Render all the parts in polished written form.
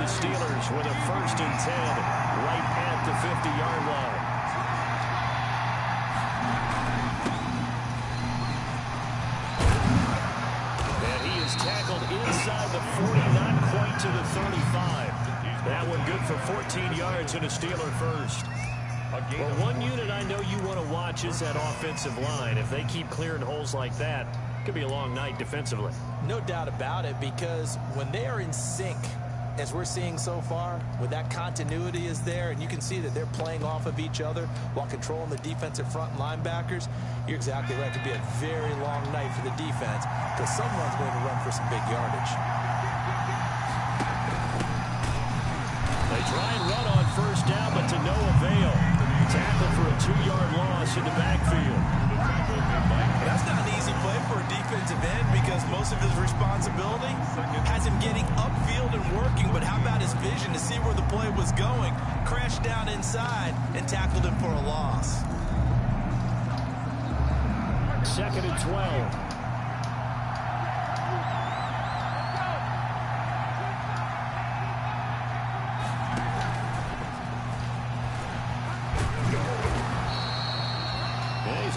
the Steelers with a 1st and 10 right at the 50-yard line. And he is tackled inside the 40, not quite to the 35. That one good for 14 yards and a Steeler first. Well, one unit I know you want to watch is that offensive line. If they keep clearing holes like that, it could be a long night defensively. No doubt about it, because when they are in sync, as we're seeing so far, when that continuity is there and you can see that they're playing off of each other while controlling the defensive front linebackers, you're exactly right. It could be a very long night for the defense because someone's going to run for some big yardage. They try and run on 1st down, but to no avail. Tackle for a 2-yard loss in the backfield. That's not an easy play for a defensive end because most of his responsibility has him getting upfield and working, but how about his vision to see where the play was going, crashed down inside, and tackled him for a loss. 2nd and 12.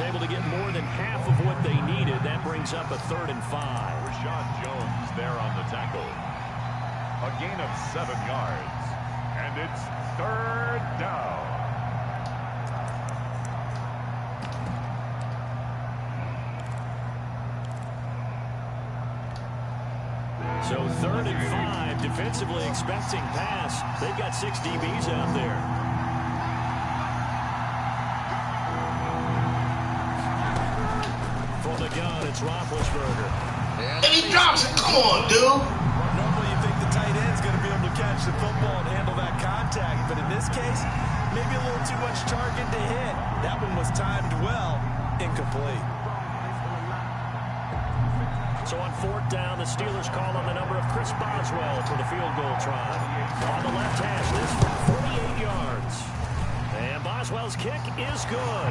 Able to get more than half of what they needed. That brings up a 3rd and 5. Rashad Jones there on the tackle. A gain of 7 yards. And it's 3rd down. So 3rd and 5, defensively expecting pass. They've got 6 DBs out there. The gun, it's Roethlisberger. And he drops it. Come on, dude. Normally you think the tight end's going to be able to catch the football and handle that contact, but in this case, maybe a little too much target to hit. That one was timed well, incomplete. So on 4th down, the Steelers call on the number of Chris Boswell for the field goal try. On the left hash, this from 48 yards. And Boswell's kick is good.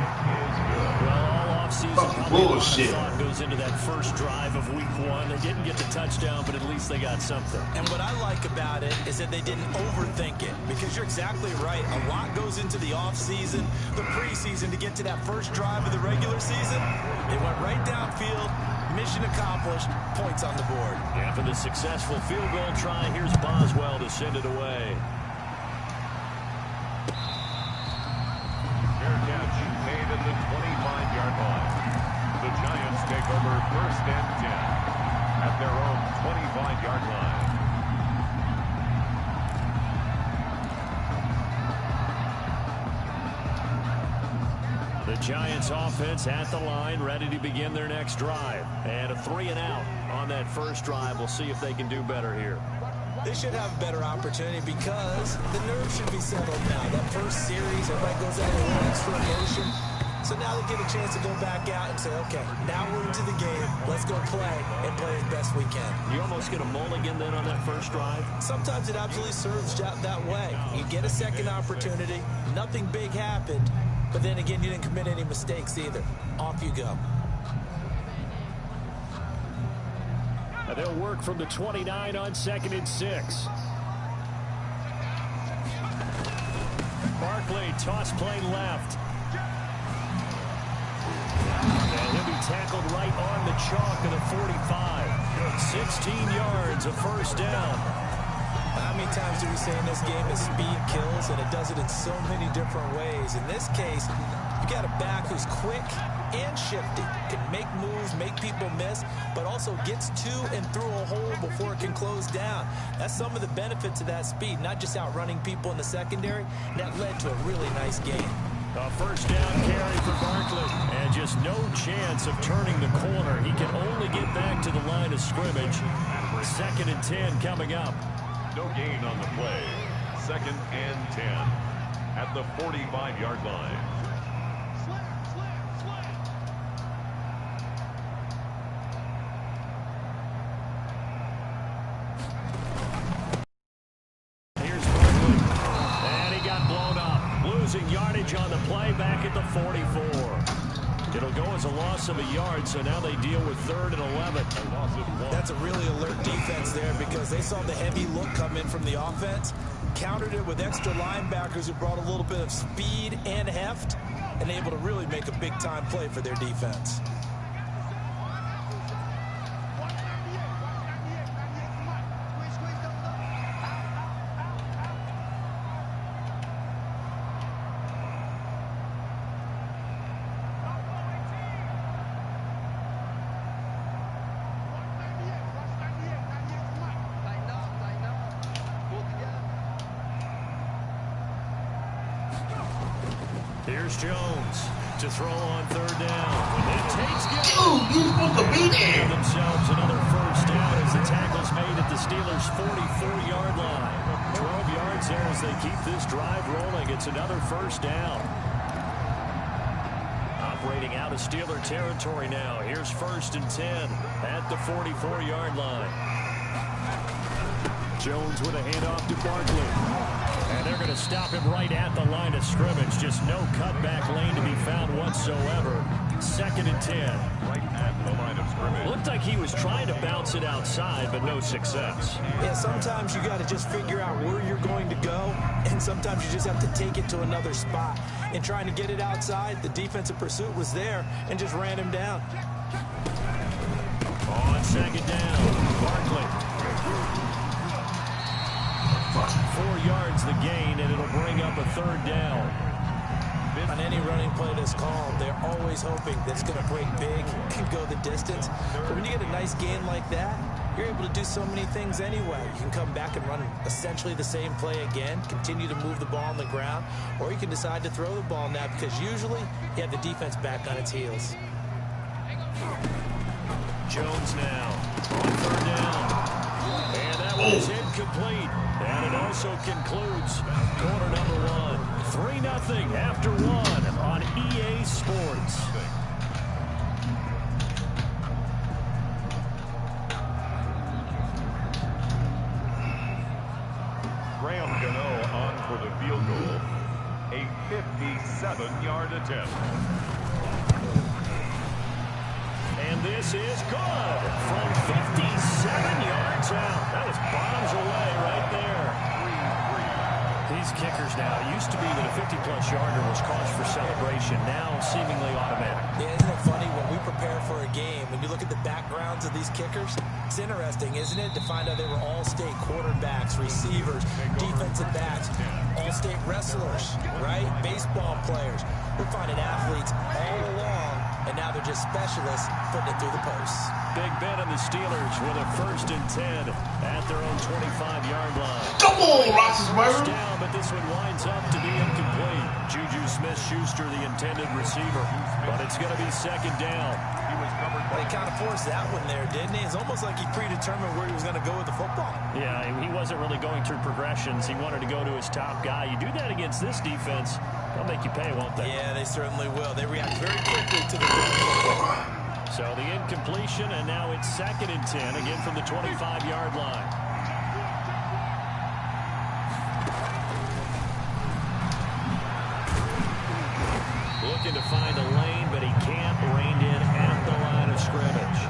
Well, all offseason, bullshit. Thought goes into that first drive of week 1. They didn't get the touchdown, but at least they got something. And what I like about it is that they didn't overthink it, because you're exactly right. A lot goes into the offseason, the preseason to get to that first drive of the regular season. They went right downfield, mission accomplished, points on the board. Yeah, for the successful field goal try, here's Boswell to send it away. Made at the 25-yard line. The Giants take over 1st and 10 at their own 25-yard line. The Giants offense at the line, ready to begin their next drive. And a 3 and out on that first drive. We'll see if they can do better here. They should have a better opportunity because the nerves should be settled now. That first series, everybody goes out with a little extra emotion. So now they get a chance to go back out and say, okay, now we're into the game. Let's go play and play as best we can. You almost get a mulligan then on that first drive? Sometimes it absolutely serves that way. You get a second opportunity. Nothing big happened. But then again, you didn't commit any mistakes either. Off you go. They'll work from the 29 on 2nd and 6. Barkley, toss play left. And he'll be tackled right on the chalk of the 45. 16 yards, a 1st down. How many times do we say in this game that speed kills, and it does it in so many different ways? In this case, you got a back who's quick and shifty, can make moves, make people miss, but also gets to and through a hole before it can close down. That's some of the benefits of that speed, not just outrunning people in the secondary. That led to a really nice game. A 1st down carry for Barkley, and just no chance of turning the corner. He can only get back to the line of scrimmage. 2nd and 10 coming up. No gain on the play. 2nd and 10 at the 45-yard line. Losing yardage on the play back at the 44. It'll go as a loss of a yard, so now they deal with 3rd and 11. That's a really alert defense there because they saw the heavy look come in from the offense, countered it with extra linebackers who brought a little bit of speed and heft, and able to really make a big-time play for their defense. Here's Jones to throw on 3rd down. It takes Dude, you supposed to be there. themselves another 1st down as the tackle's made at the Steelers' 44-yard line. 12 yards there as they keep this drive rolling. It's another 1st down. Operating out of Steeler territory now. Here's 1st and 10 at the 44-yard line. Jones with a handoff to Barkley. And they're going to stop him right at the line of scrimmage. Just no cutback lane to be found whatsoever. 2nd and 10. Right at the line of scrimmage. Looked like he was trying to bounce it outside, but no success. Yeah, sometimes you got to just figure out where you're going to go, and sometimes you just have to take it to another spot. In trying to get it outside, the defensive pursuit was there and just ran him down. On 2nd down, Barkley. 4 yards the gain, and it'll bring up a 3rd down. On any running play that's called, they're always hoping that it's going to break big and go the distance. But when you get a nice gain like that, you're able to do so many things anyway. You can come back and run essentially the same play again, continue to move the ball on the ground, or you can decide to throw the ball now because usually you have the defense back on its heels. Jones now on 3rd down. And that one is incomplete. And it also concludes quarter number 1. 3-0 after 1 on EA Sports. Graham Gano on for the field goal. A 57-yard attempt. And this is good from 57 yards out. That was bombs away right there. These kickers now, it used to be that a 50-plus yarder was cause for celebration. Now seemingly automatic. Yeah, isn't it funny when we prepare for a game, when you look at the backgrounds of these kickers, it's interesting, isn't it, to find out they were all-state quarterbacks, receivers, defensive backs, all-state wrestlers, right? Baseball players. We're finding athletes all along, and now they're just specialists putting it through the posts. Big Ben and the Steelers with a 1st and 10 at their own 25-yard line. Come on, Roethlisberger. Down, but this one winds up to be incomplete. Juju Smith-Schuster, the intended receiver, but it's going to be 2nd down. Well, he kind of forced that one there, didn't he? It's almost like he predetermined where he was going to go with the football. Yeah, he wasn't really going through progressions. He wanted to go to his top guy. You do that against this defense, they'll make you pay, won't they? Yeah, they certainly will. They react very quickly to the football. So the incompletion, and now it's 2nd and 10, again from the 25-yard line. Looking to find a lane, but he can't. Reined in at the line of scrimmage.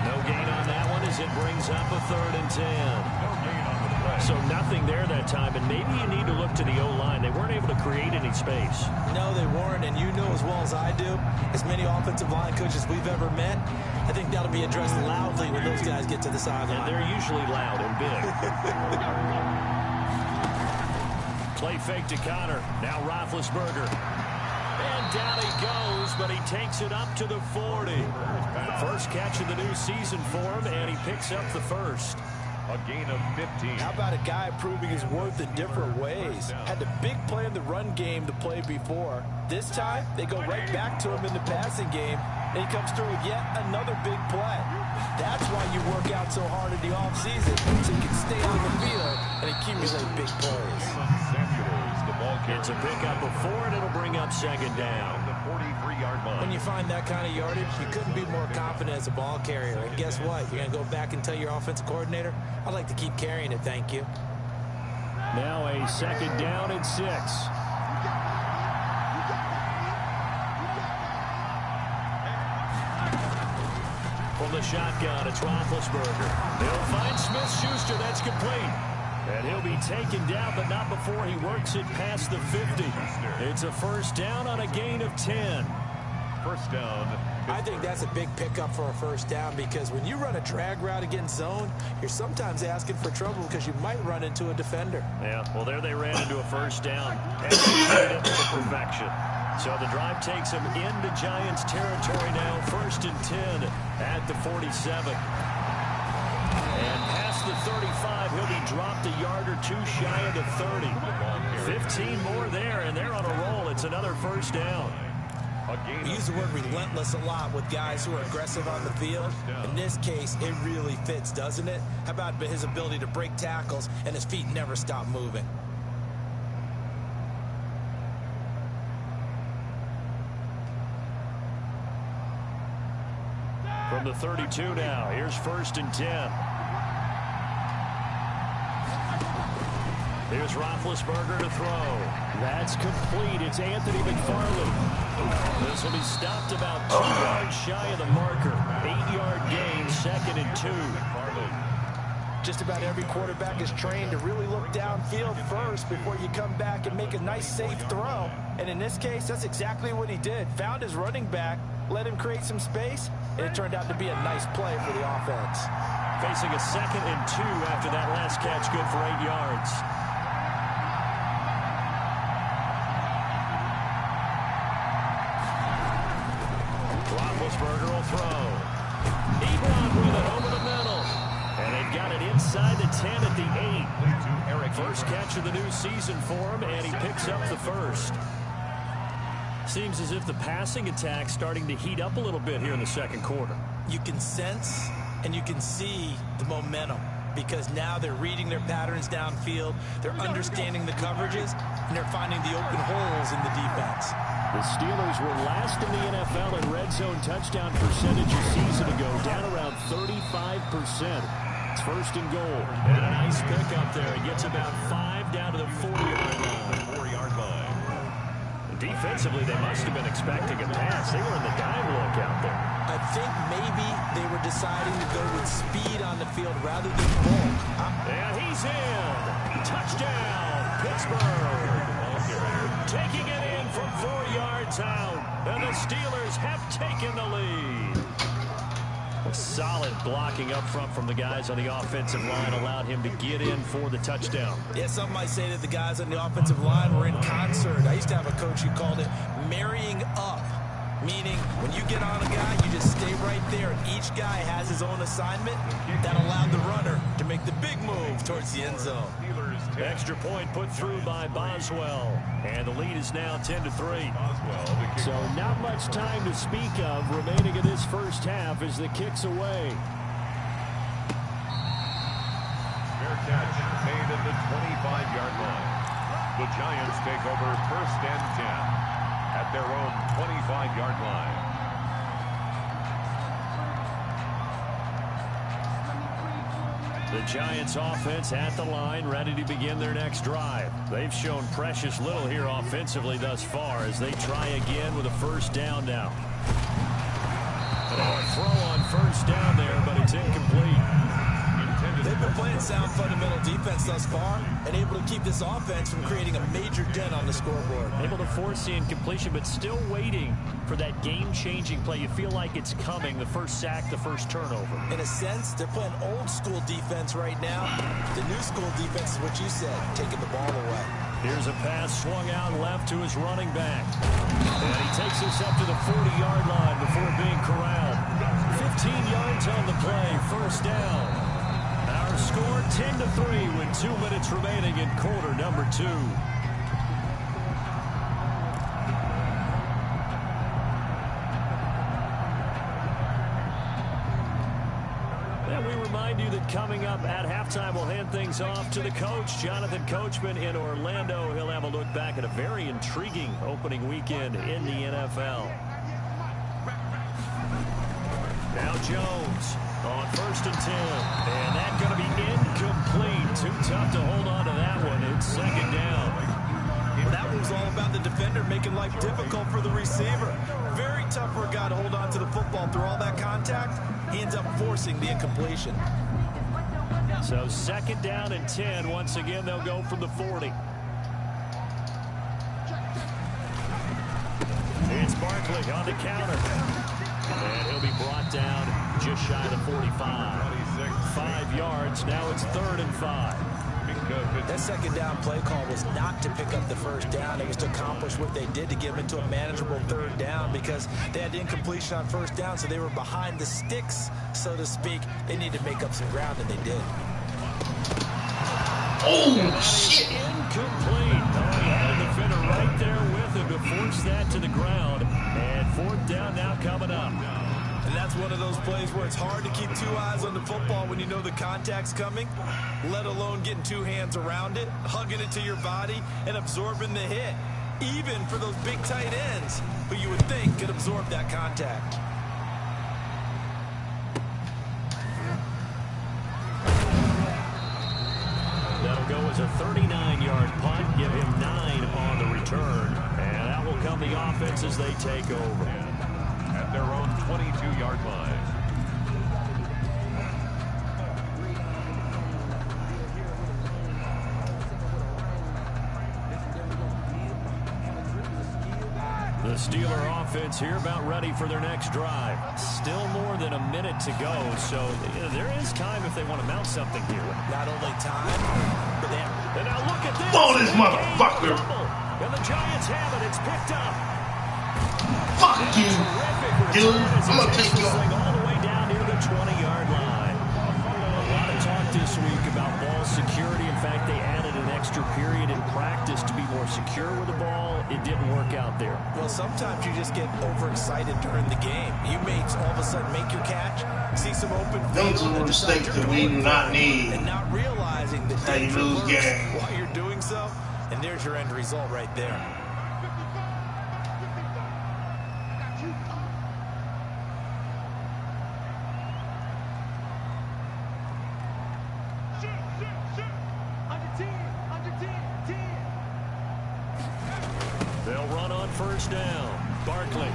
No gain on that one as it brings up a 3rd and 10. So nothing there that time, and maybe you need to look to the O-line. They weren't able to create any space. No, they weren't, and you know as well as I do, as many offensive line coaches we've ever met, I think that'll be addressed loudly when those guys get to the sideline. And they're usually loud and big. Play fake to Connor. Now Roethlisberger. And down he goes, but he takes it up to the 40. First catch of the new season for him, and he picks up the 1st. A gain of 15. How about a guy proving his worth in different ways? Had the big play in the run game to play before. This time, they go right back to him in the passing game, and he comes through with yet another big play. That's why you work out so hard in the offseason, so you can stay on the field and accumulate big plays. It's a pickup of 4, and it'll bring up 2nd down. The 43-yard line. When you find that kind of yardage, you couldn't be more confident as a ball carrier. And guess what? You're going to go back and tell your offensive coordinator, I'd like to keep carrying it, thank you. Now a 2nd down and 6. From the shotgun, it's Roethlisberger. He'll find Smith-Schuster. That's complete. And he'll be taken down, but not before he works it past the 50. It's a first down on a gain of 10. First down. I think that's a big pickup for a first down, because when you run a drag route against zone, you're sometimes asking for trouble because you might run into a defender. Yeah, well, there they ran into a first down and they it to perfection. So the drive takes them into Giants territory now, 1st and 10 at the 47. And past the 35, he'll be dropped a yard or two shy of the 30. 15 more there, and they're on a roll. It's another first down. We use the word relentless a lot with guys who are aggressive on the field. In this case, it really fits, doesn't it? How about his ability to break tackles and his feet never stop moving? From the 32 now, here's 1st and 10. Here's Roethlisberger to throw. That's complete. It's Anthony McFarland. This will be stopped about 2 yards shy of the marker. 8-yard gain, 2nd and 2. Just about every quarterback is trained to really look downfield first before you come back and make a nice, safe throw. And in this case, that's exactly what he did. Found his running back, let him create some space, and it turned out to be a nice play for the offense. Facing a 2nd and 2 after that last catch, good for 8 yards. Roethlisberger will throw. Ebron with it over the middle. And they've got it inside the 10 at the 8. First catch of the new season for him, and he picks up the first. Seems as if the passing attack's starting to heat up a little bit here in the second quarter. You can sense and you can see the momentum, because now they're reading their patterns downfield, they're understanding the coverages, and they're finding the open holes in the defense. The Steelers were last in the NFL in red zone touchdown percentage a season ago, down around 35%. It's 1st and goal. And a nice pick up there. He gets about 5 down to the 40-yard line. Defensively, they must have been expecting a pass. They were in the dime look out there. I think maybe they were deciding to go with speed on the field rather than bulk. And he's in. Touchdown, Pittsburgh. Taking it in from 4 yards out. And the Steelers have taken the lead. Solid blocking up front from the guys on the offensive line allowed him to get in for the touchdown. Yeah, some might say that the guys on the offensive line were in concert. I used to have a coach who called it marrying up, meaning when you get on a guy, you just stay right there, and each guy has his own assignment. That allowed the runner to make the big move towards the end zone. Extra point put through by Boswell, and the lead is now 10-3. So not much time to speak of remaining in this first half as the kick's away. Fair catch made at the 25-yard line. The Giants take over 1st and 10 at their own 25-yard line. The Giants offense at the line, ready to begin their next drive. They've shown precious little here offensively thus far as they try again with a first down now. A throw on first down there, but it's incomplete. They've been playing sound fundamental defense thus far and able to keep this offense from creating a major dent on the scoreboard. Able to force the incompletion, but still waiting for that game-changing play. You feel like it's coming, the first sack, the first turnover. In a sense, they're playing old-school defense right now. The new-school defense is what you said, taking the ball away. Here's a pass swung out left to his running back. And he takes us up to the 40-yard line before being corralled. 15 yards on the play, first down. Our score 10-3 with 2 minutes remaining in quarter number 2. And we remind you that coming up at halftime, we'll hand things off to the coach, Jonathan Coachman in Orlando. He'll have a look back at a very intriguing opening weekend in the NFL. Now Jones on 1st and 10. And that's going to be incomplete. Too tough to hold on to that one. It's 2nd down. Well, that was all about the defender making life difficult for the receiver. Very tough for a guy to hold on to the football through all that contact. He ends up forcing the incompletion. So 2nd down and 10. Once again, they'll go from the 40. It's Barkley on the counter. And he'll be brought down just shy of the 45. 5 yards. Now it's 3rd and 5. That 2nd down play call was not to pick up the 1st down. It was to accomplish what they did to get them into a manageable 3rd down because they had incompletion on 1st down, so they were behind the sticks, so to speak. They needed to make up some ground, and they did. Oh, shit. Incomplete. Oh, he had a defender right there with him to force that to the ground. And 4th down now coming up. And that's one of those plays where it's hard to keep 2 eyes on the football when you know the contact's coming, let alone getting 2 hands around it, hugging it to your body, and absorbing the hit, even for those big tight ends who you would think could absorb that contact. That'll go as a 39-yard punt, give him 9 on the return. And that will come the offense as they take over. At their own 22-yard line. The Steeler offense here about ready for their next drive. Still more than a minute to go, so there is time if they want to mount something here. Not only time, but they have... And now look at this. Oh, this motherfucker. And the Giants have it. It's picked up. Fuck you, dude. I'm going to take you all the way down near the 20-yard line. A lot of talk this week about ball security. In fact, they added an extra period in practice to be more secure with the ball. It didn't work out there. Well, sometimes you just get overexcited during the game. You may all of a sudden make your catch, see some open field, those are the mistakes that we do not need. and not realizing the How you danger lose lurks games. while you're doing so. And there's your end result right there. They'll run on 1st down. Barkley. And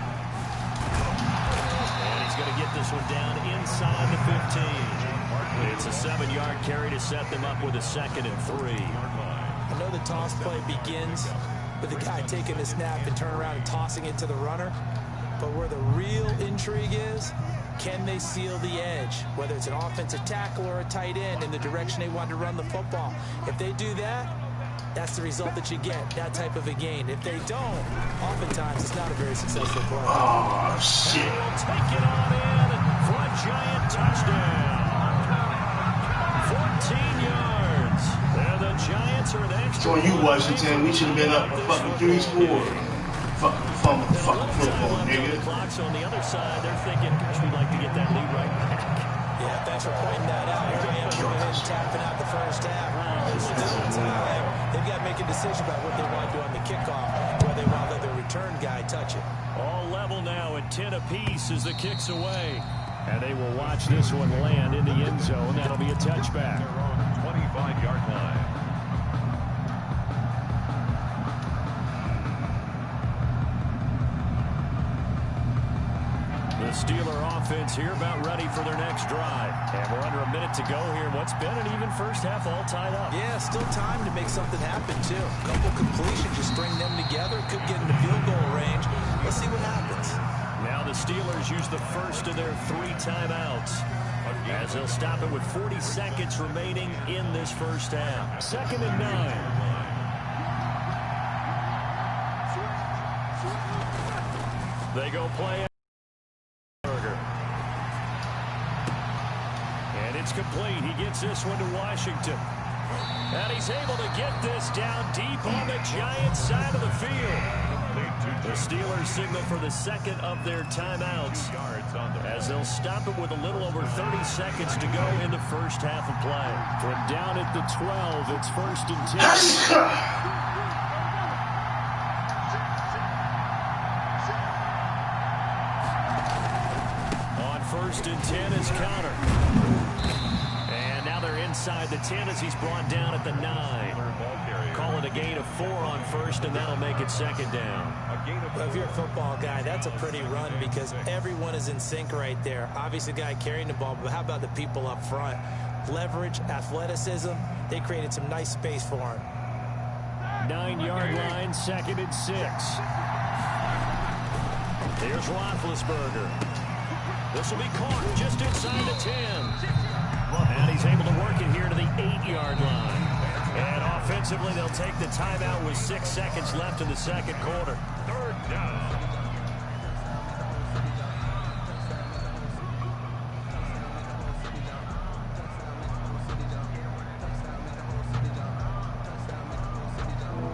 he's going to get this one down inside the 15. It's a 7-yard carry to set them up with a 2nd and 3. I know the toss play begins with the guy taking the snap and turn around and tossing it to the runner. But where the real intrigue is, can they seal the edge? Whether it's an offensive tackle or a tight end in the direction they want to run the football. If they do that, that's the result that you get, that type of a gain. If they don't, oftentimes it's not a very successful play. Oh, shit. He'll take it on in for a Giant touchdown. 14 yards. And the Giants are an extra. So you, Washington, we should have been up a fucking 3 score. Fucking football, nigga. The clock's on the other side. They're thinking, gosh, we'd like to get that lead right back. Yeah, thanks for pointing that out. Here I am going ahead and tapping out the 1st half. There's still time. They've got to make a decision about what they want to do on the kickoff, whether they want to let the return guy touch it. All level now at 10 apiece as the kick's away. And they will watch this one land in the end zone. That'll be a touchback. 25-yard line. The Steeler offense here about ready for their next drive. And we're under a minute to go here. What's been an even 1st half all tied up. Yeah, still time to make something happen, too. A couple completions, just string them together. Could get into field goal range. Let's see what happens. Now the Steelers use the first of their 3 timeouts, as they'll stop it with 40 seconds remaining in this 1st half. 2nd and 9. They go play. And it's complete. He gets this one to Washington. And he's able to get this down deep on the Giants side of the field. The Steelers signal for the 2nd of their timeouts, as they'll stop it with a little over 30 seconds to go in the 1st half of play. From down at the 12, it's 1st and 10. On 1st and 10 is Counter. And now they're inside the 10 as he's brought down at the 9. call it a gain of 4 on first, and that'll make it second down. Well, if you're a football guy, that's a pretty run because everyone is in sync right there. Obviously, the guy carrying the ball, but how about the people up front? Leverage, athleticism, they created some nice space for him. 9-yard line, 2nd and 6. Here's Roethlisberger. This will be caught just inside the 10. And he's able to work it here to the 8-yard line. And offensively, they'll take the timeout with 6 seconds left in the second quarter. 3rd down.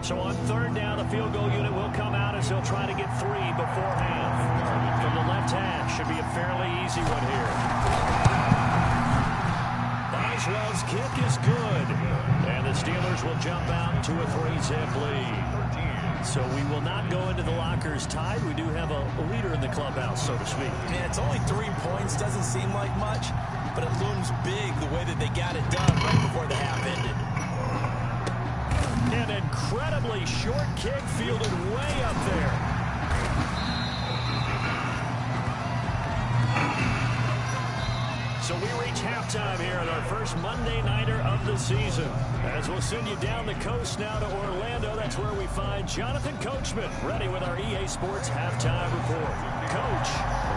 So on 3rd down, the field goal unit will come out as they'll try to get 3 before half. From the left hash, should be a fairly easy one here. Boswell's kick is good. And the Steelers will jump out to a 3-zip lead. So we will not go into the lockers tied. We do have a leader in the clubhouse, so to speak. Man, it's only 3 points. Doesn't seem like much, but it looms big the way that they got it done right before the half ended. An incredibly short kick fielded way up there. So we reach halftime here at our first Monday Nighter of the season. As we'll send you down the coast now to Orlando, that's where we find Jonathan Coachman ready with our EA Sports halftime report. Coach,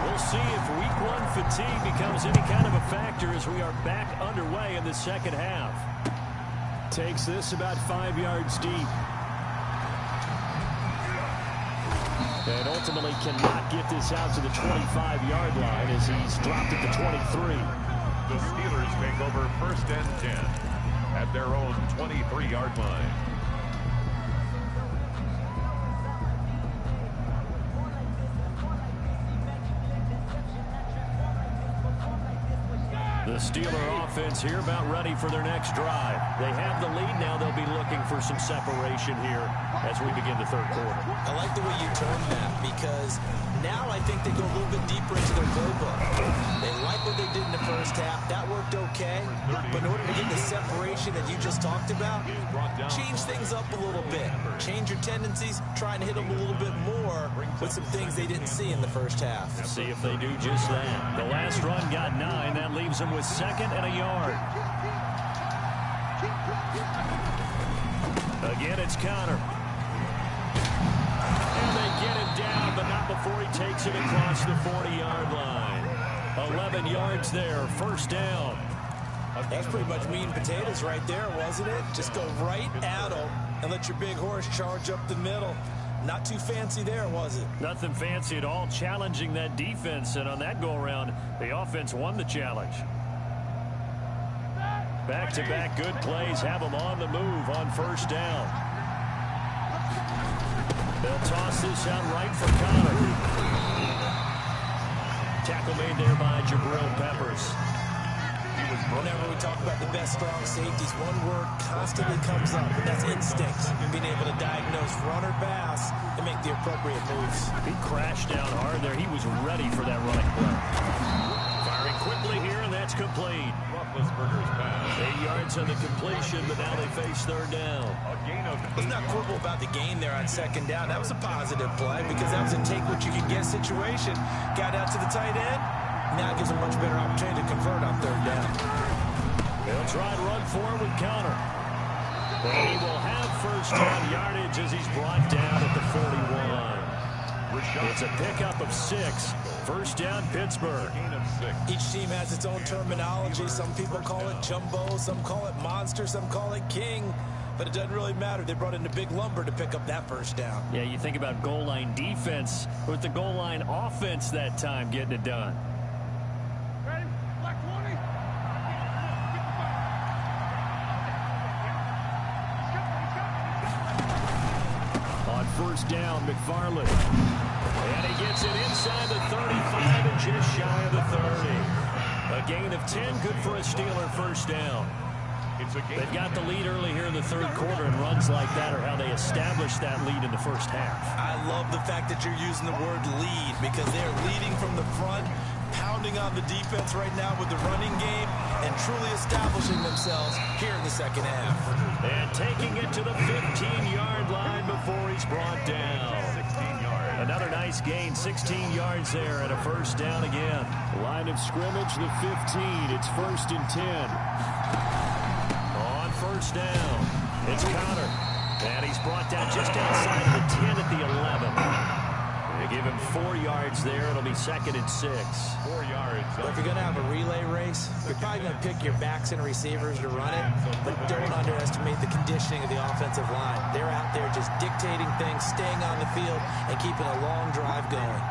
we'll see if Week 1 fatigue becomes any kind of a factor as we are back underway in the second half. Takes this about 5 yards deep. And ultimately cannot get this out to the 25-yard line as he's dropped at the 23. The Steelers take over 1st and 10 at their own 23-yard line. The Steeler offense here about ready for their next drive. They have the lead now. They'll be looking for some separation here as we begin the 3rd quarter. I like the way you termed that because now I think they go a little bit deeper into their playbook. They like what they did in the first half. That worked okay. But in order to get the separation that you just talked about, change things up a little bit. Change your tendencies. Try and hit them a little bit more with some things they didn't see in the first half. See if they do just that. The last run got 9. That leaves them with 2nd and a yard. Again, it's Connor. And they get him down, but not before he takes it across the 40-yard line. 11 yards there, 1st down. That's pretty much meat and potatoes right there, wasn't it? Just go right at them and let your big horse charge up the middle. Not too fancy there, was it? Nothing fancy at all, challenging that defense. And on that go-around, the offense won the challenge. Back-to-back good plays have them on the move on 1st down. They'll toss this out right for Connor. Tackle made there by Jabril Peppers. Whenever we talk about the best strong safeties, one word constantly comes up, and that's instinct. Being able to diagnose run or pass and make the appropriate moves. He crashed down hard there. He was ready for that running play. Firing quickly here, and that's complete. Roethlisberger's pass. 8 yards on the completion, but now they face 3rd down. A gain of 8 Let's not quibble about the gain there on 2nd down. That was a positive play because that was a take-what-you-can-get situation. Got out to the tight end. Now it gives them a much better opportunity to convert on 3rd down. They'll try and run forward with Connor. And he will have 1st down yardage as he's brought down at the 41. It's a pickup of 6. 1st down, Pittsburgh. gain of 6. Each team has its own terminology. Some people call it jumbo, some call it monster, some call it king. But it doesn't really matter. They brought in a big lumber to pick up that 1st down. Yeah, you think about goal line defense with the goal line offense that time getting it done. On 1st down, McFarland. And he gets it inside the 35 and just shy of the 30. A gain of 10, good for a Steeler 1st down. They've got the lead early here in the 3rd quarter, and runs like that are how they establish that lead in the 1st half. I love the fact that you're using the word lead because they're leading from the front, pounding on the defense right now with the running game and truly establishing themselves here in the second half. And taking it to the 15-yard line before he's brought down. 16 yards. Another nice gain, 16 yards there and a first down again. Line of scrimmage, the 15. It's 1st and 10. On first down, it's Connor. And he's brought down just outside of the 10 at the 11. They give him 4 yards there. It'll be 2nd and 6. 4 yards. Well, if you're going to have a relay race, you're probably going to pick your backs and receivers to run it, but don't underestimate the conditioning of the offensive line. They're out there just dictating things, staying on the field, and keeping a long drive going.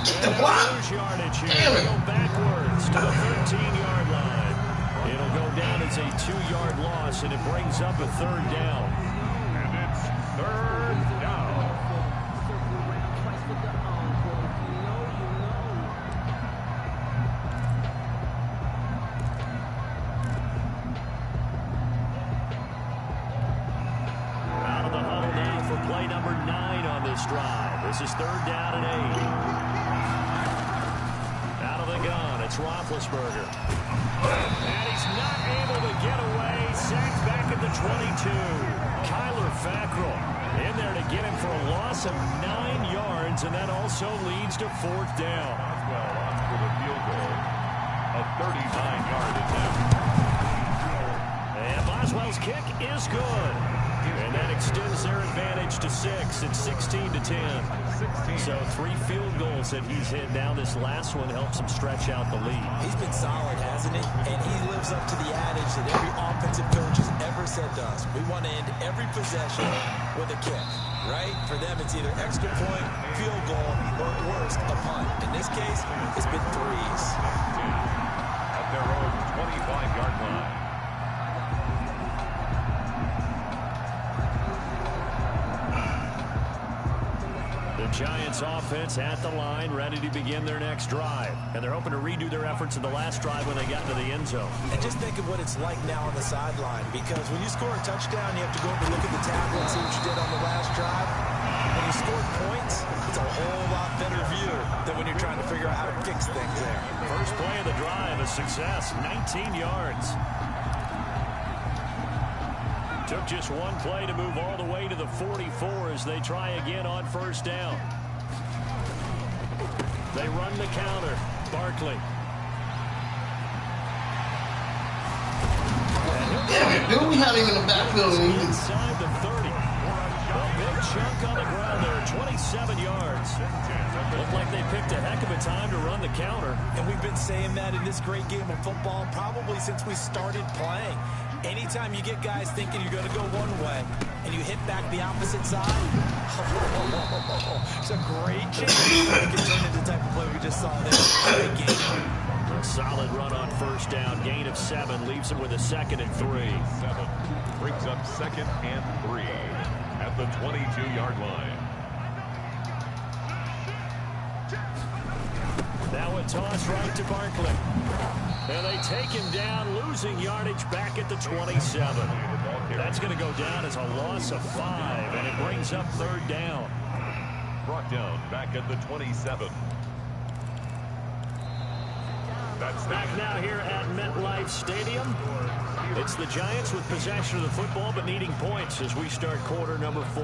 Get the block. Yardage here. They'll go backwards to the 13-yard line. It'll go down as a 2-yard loss, and it brings up a 3rd down. And it's 3rd down. Out of the huddle now for play number 9 on this drive. This is 3rd down and 8. Out of the gun, it's Roethlisberger. And he's not able to get away. Sacked back at the 22. Kyler Fackrell in there to get him for a loss of 9 yards, and that also leads to 4th down. Boswell on for the field goal. A 39-yard attempt. And Boswell's kick is good. And that extends their advantage to 6. It's 16 to 10. 16. So 3 field goals that he's hit. Now this last one helps him stretch out the lead. He's been solid, hasn't he? And he lives up to the adage that every offensive coach has ever said to us. We want to end every possession with a kick, right? For them, it's either extra point, field goal, or at worst, a punt. In this case, it's been 3s. At their own 25-yard line. The Giants offense at the line, ready to begin their next drive. And they're hoping to redo their efforts in the last drive when they got into the end zone. And just think of what it's like now on the sideline, because when you score a touchdown, you have to go over and look at the tablet and see what you did on the last drive. When you score points, it's a whole lot better view than when you're trying to figure out how to fix things there. First play of the drive, a success, 19 yards. Took just one play to move all the way to the 44 as they try again on first down. They run the counter. Barkley. Damn it, dude, we had him in the backfield. Inside the 30. A big chunk on the ground there, 27 yards. Looked like they picked a heck of a time to run the counter. And we've been saying that in this great game of football probably since we started playing. Anytime you get guys thinking you're going to go one way and you hit back the opposite side, it's a great chance it can turn into the type of play we just saw there. Great game. A solid run on first down. Gain of 7 leaves him with a 2nd and 3. 7 brings up 2nd and 3 at the 22-yard line. Now a toss right to Barkley. And they take him down, losing yardage back at the 27. That's going to go down as a loss of 5, and it brings up 3rd down. Brought down back at the 27. That's Back now here at MetLife Stadium. It's the Giants with possession of the football but needing points as we start quarter number 4.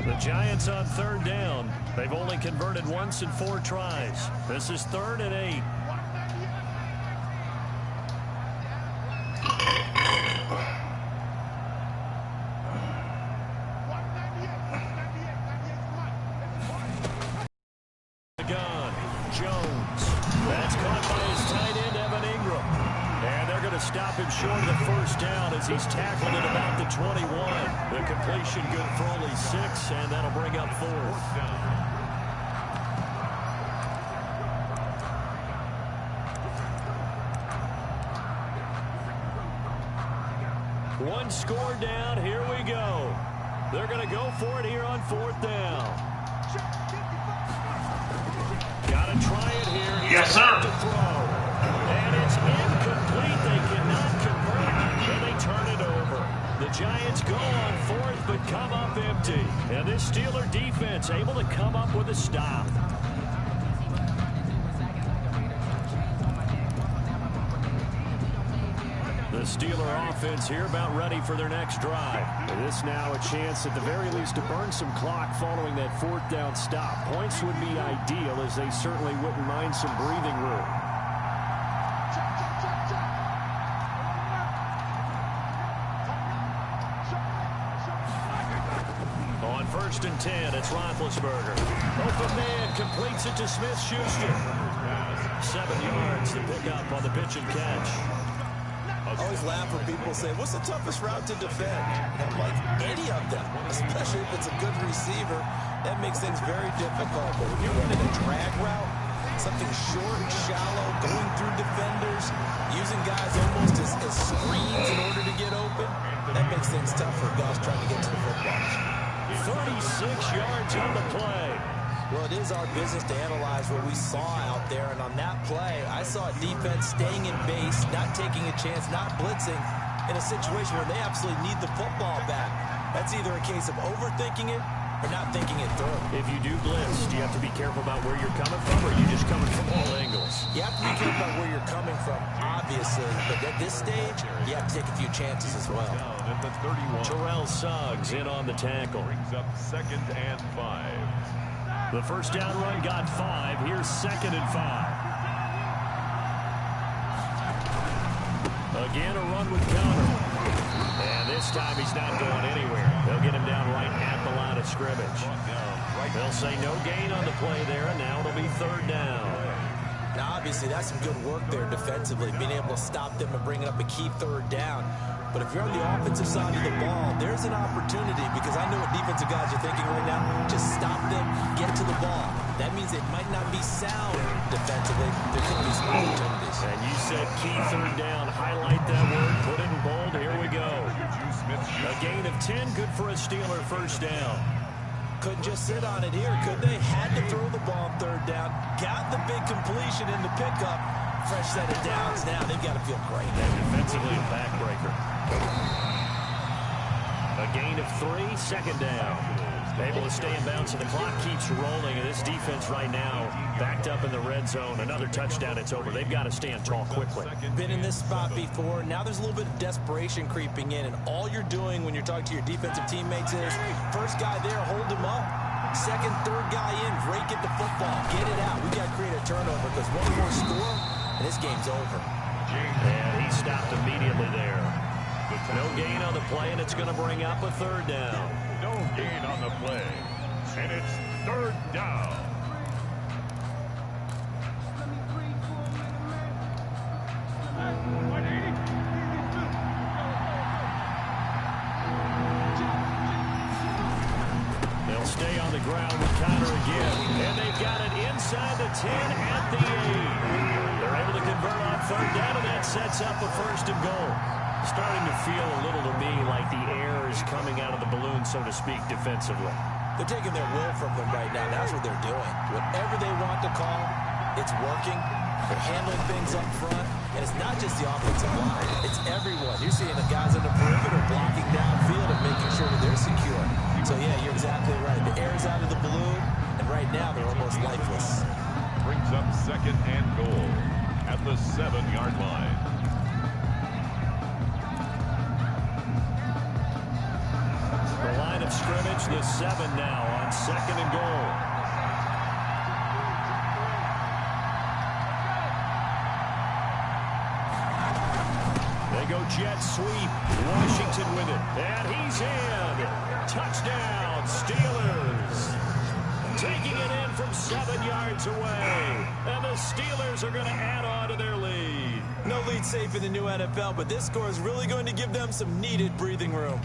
The Giants on 3rd down. They've only converted once in 4 tries. This is 3rd and 8. The gun, Jones. That's caught by his tight end, Evan Ingram. And they're going to stop him short of the first down as he's tackled at about the 21. The completion good for only 6, and that'll bring up 4th. One score down. Here we go. They're going to go for it here on 4th down. Got to try it here. Yes, sir. To throw. And it's incomplete. They cannot come up empty. And this Steeler defense able to come up with a stop. The Steeler offense here about ready for their next drive. This now a chance at the very least to burn some clock following that 4th down stop. Points would be ideal as they certainly wouldn't mind some breathing room. On 1st and 10, it's Roethlisberger. Open man completes it to Smith-Schuster. 7 yards to pick up on the pitch and catch. I always laugh when people say, what's the toughest route to defend? I'm like, any of them, especially if it's a good receiver. That makes things very difficult. But when you're running a drag route, something short, shallow, going through defenders, using guys almost as screens in order to get open, that makes things tough for guys trying to get to the football. 36 yards on the play. Well, it is our business to analyze what we saw out there, and on that play, I saw a defense staying in base, not taking a chance, not blitzing, in a situation where they absolutely need the football back. That's either a case of overthinking it or not thinking it through. If you do blitz, do you have to be careful about where you're coming from, or are you just coming from all angles? You have to be careful about where you're coming from, obviously, but at this stage, you have to take a few chances as well. At the 31. Terrell Suggs in on the tackle. Brings up 2nd and 5. The 1st down run got 5. Here's 2nd and 5. Again, a run with Connor. And this time he's not going anywhere. They'll get him down right at the line of scrimmage. They'll say no gain on the play there, and now it'll be 3rd down. Now, obviously, that's some good work there defensively, being able to stop them and bringing up a key 3rd down. But if you're on the offensive side of the ball, there's an opportunity, because I know what defensive guys are thinking right now. Just stop them, get to the ball. That means it might not be sound defensively. There could be some opportunities. And you said key 3rd down. Highlight that word. Put it in bold. Here we go. A gain of 10. Good for a Steeler 1st down. Couldn't just sit on it here, could they? Had to throw the ball on 3rd down. Got the big completion in the pickup. Fresh set of downs now. They've got to feel great. And defensively a backbreaker. A gain of 3, 2nd down. Able to stay in bounds, and the clock keeps rolling. And this defense right now backed up in the red zone. Another touchdown, it's over. They've got to stand tall quickly. Been in this spot before. Now there's a little bit of desperation creeping in, and all you're doing when you're talking to your defensive teammates is, first guy there, hold him up. 2nd, 3rd guy in, rake at the football. Get it out. We got to create a turnover, because one more score, and this game's over. And he stopped immediately there. No gain on the play, and it's going to bring up a 3rd down. No gain on the play, and it's 3rd down. They'll stay on the ground with Connor again, and they've got it inside the 10 at the 8. They're able to convert on 3rd down, and that sets up a 1st and goal. Starting to feel a little to me like the air is coming out of the balloon, so to speak, defensively. They're taking their will from them right now. That's what they're doing. Whatever they want to call, it's working. They're handling things up front. And it's not just the offensive line. It's everyone. You're seeing the guys on the perimeter blocking downfield and making sure that they're secure. So, yeah, you're exactly right. The air's out of the balloon, and right now they're almost lifeless. Brings up 2nd and goal at the 7-yard line. The line of scrimmage, the 7 now on 2nd and goal. They go jet sweep. Washington with it. And he's in. Touchdown, Steelers. Taking it in from 7 yards away. And the Steelers are going to add on to their lead. No lead safe in the new NFL, but this score is really going to give them some needed breathing room.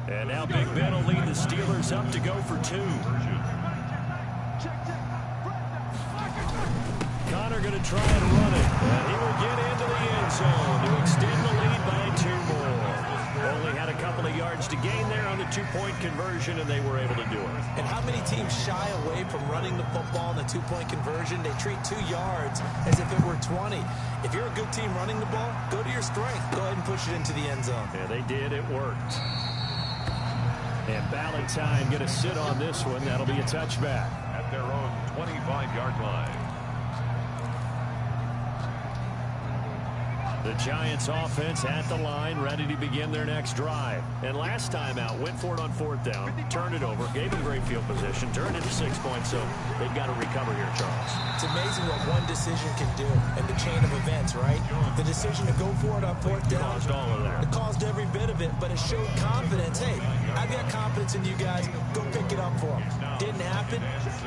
And now Big Ben will lead the Steelers up to go for 2. Connor going to try and run it. And he will get into the end zone to extend the lead by 2 more. Only had a couple of yards to gain there on the two-point conversion, and they were able to do it. And how many teams shy away from running the football in the two-point conversion? They treat 2 yards as if it were 20. If you're a good team running the ball, go to your strength. Go ahead and push it into the end zone. Yeah, they did. It worked. And Valentine going to sit on this one. That'll be a touchback. At their own 25-yard line. The Giants offense at the line, ready to begin their next drive. And last time out, went for it on 4th down, turned it over, gave them great field position, turned it to 6 points, so they've got to recover here, Charles. It's amazing what one decision can do in the chain of events, right? The decision to go for it on 4th down. Caused all of that. It caused every bit of it, but it showed confidence. Hey, I've got confidence in you guys. Go pick it up for them. Didn't happen.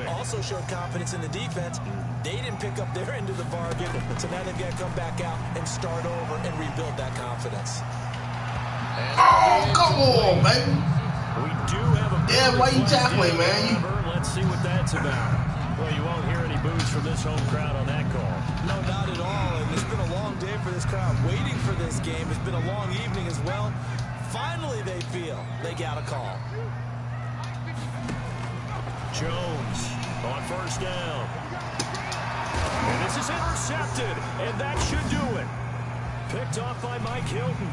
Also showed confidence in the defense. They didn't pick up their end of the bargain, so now they've got to come back out and start over and rebuild that confidence. Oh, come on, baby. We do have a... Yeah, why you tackling, man? Let's see what that's about. Well, you won't hear any boos from this home crowd on that call. No, not at all. And it's been a long day for this crowd waiting for this game. It's been a long evening as well. Finally, they feel they got a call. Jones on 1st down. And this is intercepted, and that should do it. Picked off by Mike Hilton.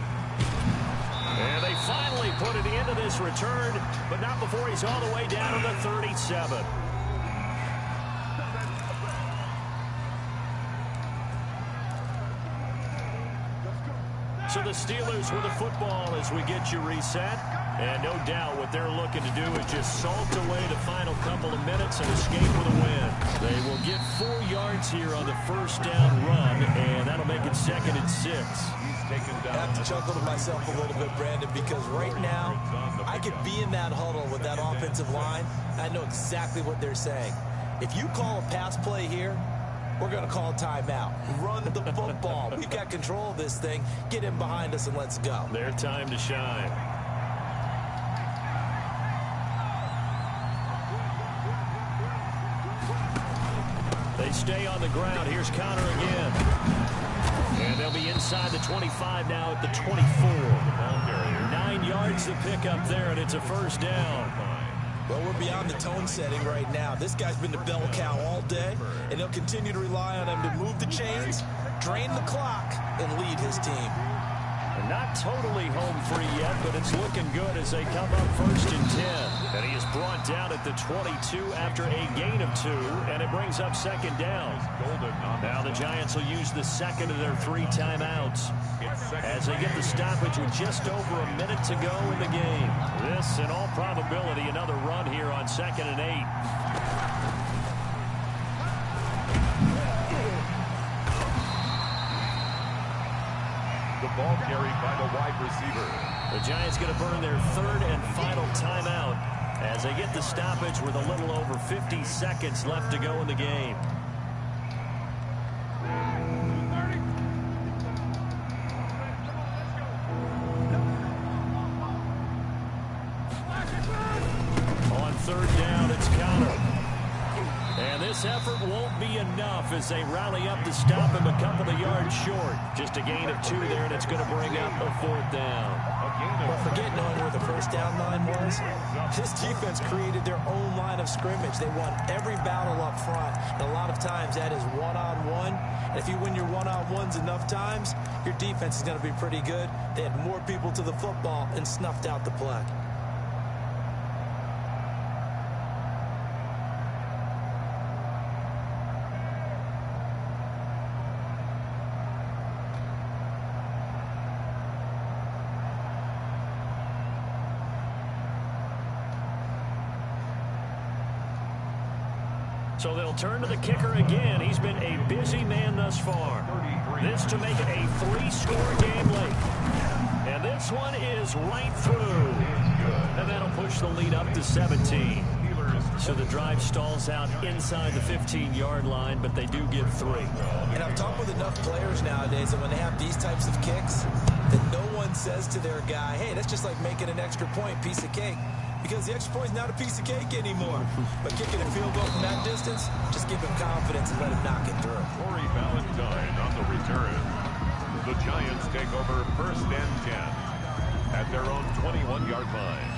And they finally put it into this return, but not before he's all the way down to the 37. So the Steelers with the football as we get you reset. And no doubt what they're looking to do is just salt away the final couple of minutes and escape with a win. They will get 4 yards here on the 1st down run, and that'll make it 2nd and 6. I have to chuckle to myself a little bit, Brandon, because right now I could be in that huddle with that offensive line. I know exactly what they're saying. If you call a pass play here, we're going to call a timeout. Run the football. We've got control of this thing. Get in behind us and let's go. Their time to shine. They stay on the ground. Here's Connor again. And they'll be inside the 25 now at the 24. 9 yards to pick up there, and it's a 1st down. Well, we're beyond the tone setting right now. This guy's been the bell cow all day, and he'll continue to rely on him to move the chains, drain the clock, and lead his team. And not totally home free yet, but it's looking good as they come up 1st and 10. And he is brought down at the 22 after a gain of 2, and it brings up 2nd down. Now the Giants will use the 2nd of their 3 timeouts as they get the stoppage with just over a minute to go in the game. This, in all probability, another run here on 2nd and 8. The ball carried by the wide receiver. The Giants going to burn their 3rd and final timeout as they get the stoppage with a little over 50 seconds left to go in the game. On 3rd down, it's Connor. And this effort won't be enough as they rally up to stop him a couple of yards short. Just a gain of 2 there, and it's going to bring up a 4th down. Well, forget knowing where the 1st down line was. This defense created their own line of scrimmage. They won every battle up front, and a lot of times that is one-on-one. And if you win your one-on-ones enough times, your defense is going to be pretty good. They had more people to the football and snuffed out the play. So they'll turn to the kicker again. He's been a busy man thus far. This to make it a 3-score game late. And this one is right through. And that'll push the lead up to 17. So the drive stalls out inside the 15-yard line, but they do get 3. And I've talked with enough players nowadays that when they have these types of kicks, that no one says to their guy, hey, that's just like making an extra point, piece of cake. Because the extra point is not a piece of cake anymore. But kicking a field goal from that distance, just give him confidence and let him knock it through. Corey Valentine on the return. The Giants take over 1st and 10. at their own 21-yard line.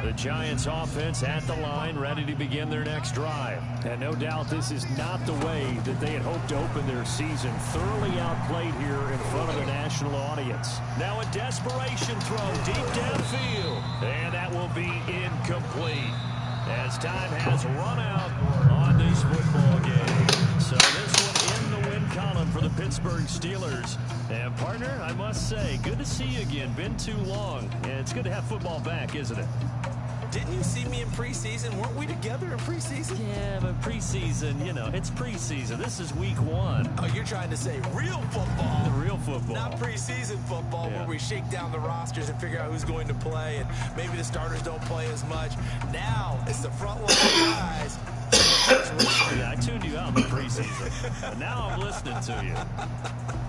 The Giants offense at the line, ready to begin their next drive. And no doubt this is not the way that they had hoped to open their season. Thoroughly outplayed here in front of a national audience. Now a desperation throw deep downfield. And that will be incomplete as time has run out on this football game. So this one in the win column for the Pittsburgh Steelers. And partner, I must say, good to see you again. Been too long. And it's good to have football back, isn't it? Didn't you see me in preseason? Weren't we together in preseason? Yeah, but preseason, you know, it's preseason. This is week 1. Oh, you're trying to say real football. The real football. Not preseason football where we shake down the rosters and figure out who's going to play, and maybe the starters don't play as much. Now it's the front line guys. Yeah, I tuned you out in the preseason. But now I'm listening to you.